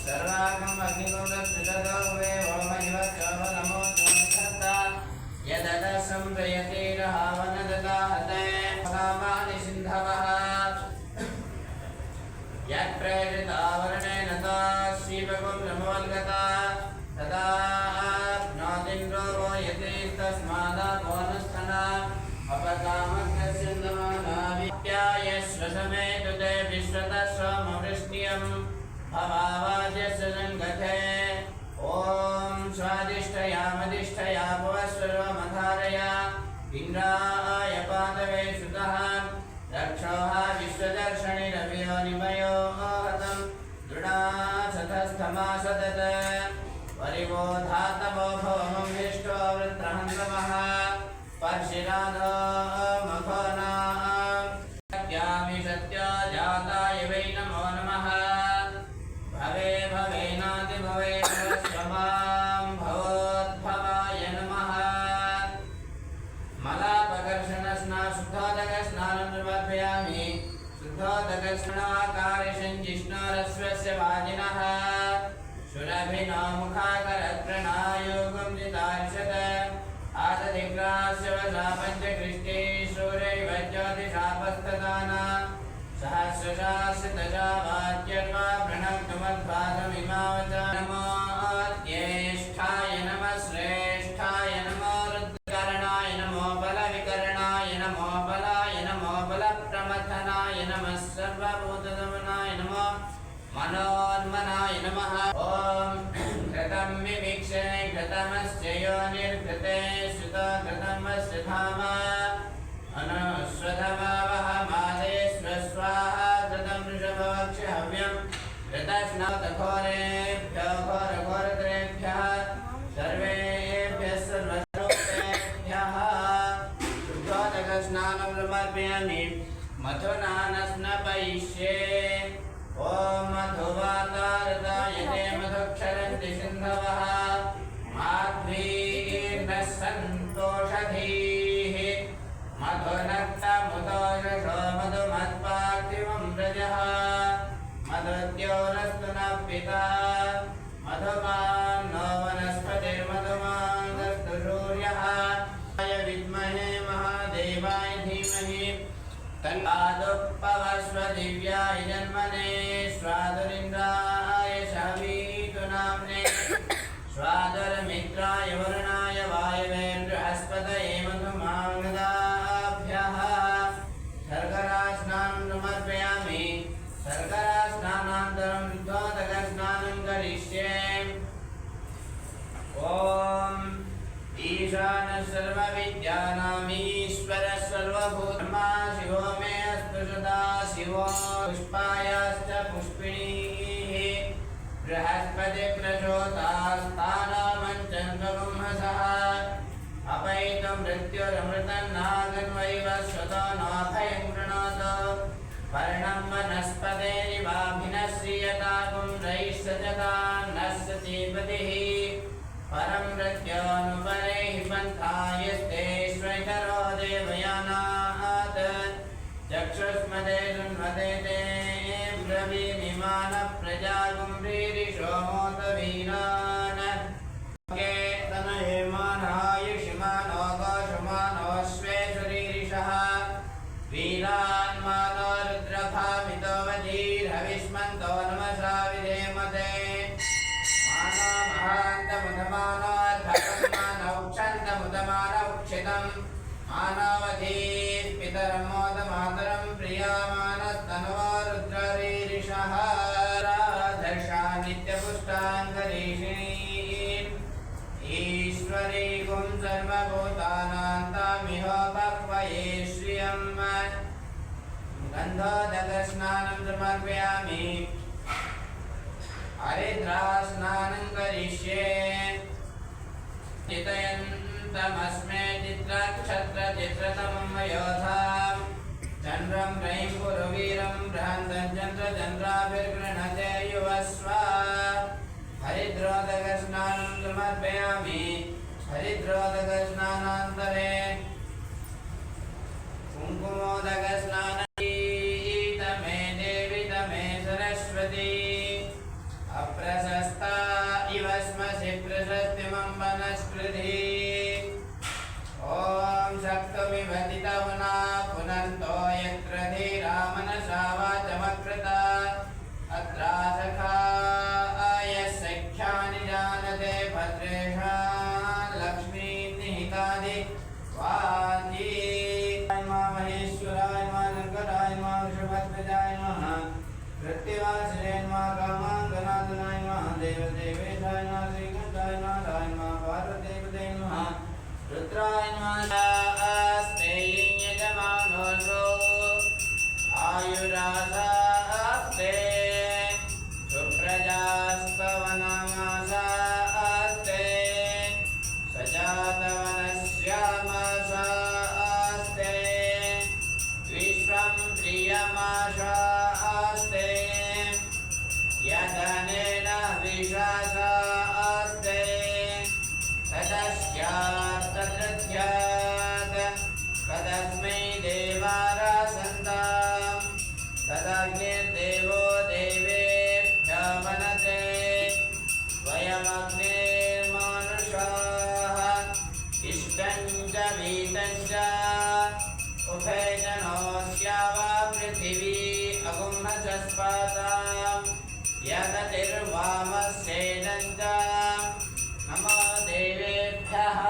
सर्वागम अग्निकुंडस्थिततो वे ओमयवच्चव नमो चोनसत्ता यददसं प्रयतिरहावनददाहते कामानि सिन्धवः यत्प्रेरितावरणेन ताश्रीवकुं नमोल्गता तदा ज्ञातिन्द्रो वो यति तस्मादापोनुस्थना अपकामग्नस्य नमानावित्यायश्वसमेतु ते विश्वतस्वमवृष्ट्यम् भवावाद्यस्य सङ्गते ॐ स्वादिष्ठयामधिष्ठया भुवस्वरमधारया इन्द्राय पादवे सुतः रक्षोः विश्वदर्शनिरव्यो निमयो हतं दृढासतस्थमासदत परिबोधातमो भवमं विष्टो वृत्रहन्तमः पर्शिराधो मखोना सत्यामि सत्या जाताय वै नमो नमः भवे भवेनातिभवे स्वमां भवोद्भवाय नमः मलापकर्षणस्ना शुद्धोदकस्नानं समर्पयामि शुद्धोदकस्नाकारिषञ्जिष्णोरस्वस्य वाजिनः सुरभिनो मुखाकरत्रणायोगं जितार्षत आदधिग्रास्य वसा पञ्चकृष्टे शूरैव ज्योतिषापस्तदाना सहस्रशास्त्रदशा वाक्यर्वा प्रणक्तुमद्भासमिमावच नमो ज्येष्ठाय नमः श्रेष्ठाय नमो रुद्रकरणाय नमो बलविकरणाय नमो बलाय नमो बलप्रमथनाय नमः सर्वभूतदमनाय नमो मनोन्मनाय नमः ॐ घृतं विवीक्षे घृतमस्य योनिर्घृते श्रुतो घृतमस्य धाम अनुस्वधमावहमादेश्वस्वाहा घृतं वृषभवक्षहव्यं घृतस्नातघोरेभ्यो घोरघोरतरेभ्यः सर्वेभ्यः सर्वस्वरूपेभ्यः शुद्धोदकस्नानं समर्पयामि मथुना न स्नपयिष्ये ॐ मधुवातारदायते मधुक्षरन्ति सिन्धवः माध्वीर्नः सन्तोषधीः मधुनक्तमुदोषो मधुमत्पार्थिवं व्रजः मधुद्योरस्तु नः पिता मधुमान्नो वनस्पतिर्मधुमानस्तु सूर्यः विद्महे महादेवाय धीमहि तन्नादुपवस्व दिव्याय जन्मने स्वादुरिन्द्राय शवीतु नाम्ने स्वादुरमित्राय वरुणाय वायवे बृहस्पतये मधुमाङ्गदाभ्यः शर्करास्नानं समर्पयामि शर्करास्नानान्तरं शुद्धोदकस्नानं करिष्ये ॐ ईशानः सर्वविद्यानामीश्वरः सर्वभूतमा शिवो मे अस्तु सदा शिवो पुष्पायाश्च पुष्पिणीः बृहस्पतिप्रचोदास्तानामञ्चन्द्रगुंहसः अपैतं मृत्युरमृतन्नागन्वैव स्वतो नाभयं कृणोतु पर्णं वनस्पतेरिवाभिनश्रियताकुं रैः सजतान्नः सचीपतिः परं मृत्योनुपरे हि पन्थायस्तेष्वैतरो देवयानात् चक्षुष्मदे सुन्वदे ते ब्रवीमिमानः प्रजागुम्भीरिषो मोतवीरान् तनयेमानायुषिमानो गोषुमानोऽश्वेषुरीरिषः वीरान्मानो रुद्रभामितो वजीर्हविष्मन्तो नमसा विधेमते मानौक्षन्तमुदमानौक्षितं मानवधीः पितरं मोदमातरं प्रियामानस्तनवो रुद्ररीरिषः राधर्षा नित्यपुष्टाङ्गरीषिणीम् ईश्वरीकुं सर्वभूतानान्तामिहोपक्वये श्रियम् गन्धोदकस्नानं समर्पयामि हरिद्रास्नानं करिष्ये चितयन्तमस्मे चित्रक्षत्रचित्रतमं वयोधां चन्द्रं रयिं पुरुवीरं बृहन्तं चन्द्रचन्द्राभिर्गृह्णते युवस्व हरिद्रोदकस्नानं समर्पयामि हरिद्रोदकस्नानान्तरे कुङ्कुमोदकस्नानं तमे देवि तमे सरस्वती अप्रशस्ता इव स्मसि प्रशस्तिमं वनस्पृधि ॐ शक्तमिव तितवना पुनन्तो यत्र धीरा मनसा वाचमकृता अत्रासखा आयसख्यानि जानते भद्रेषां लक्ष्मीं निहितादि स्वाजी महेश्वराय नमः शङ्कराय नमः वृषभध्वजाय नमः कृत्तिवासिने नमः कामाङ्गनाथनाय नमः देवदेवेशाय नमः श्रीकण्ठाय नाथाय नमः पार्वतीपते नमः रुद्राय नमः आस्ते यजमानो आयुरासास्ते सुप्रजास्तवनमासास्ते सजातवनस्यामासास्ते विश्वं प्रियमासास्ते यदनेन विशासास्ते तदस्यात् तदृध्यात् कदस्मै देवारासन्तां तदग्निर्देवो देवेभ्यो वनते वयमग्निर्मानुषाः इष्टं च वीतं च उभयजनोऽस्यावा पृथिवी अगुम्हसस्पातां यदतिर्वामस्येदं च नमो देवेभ्यः।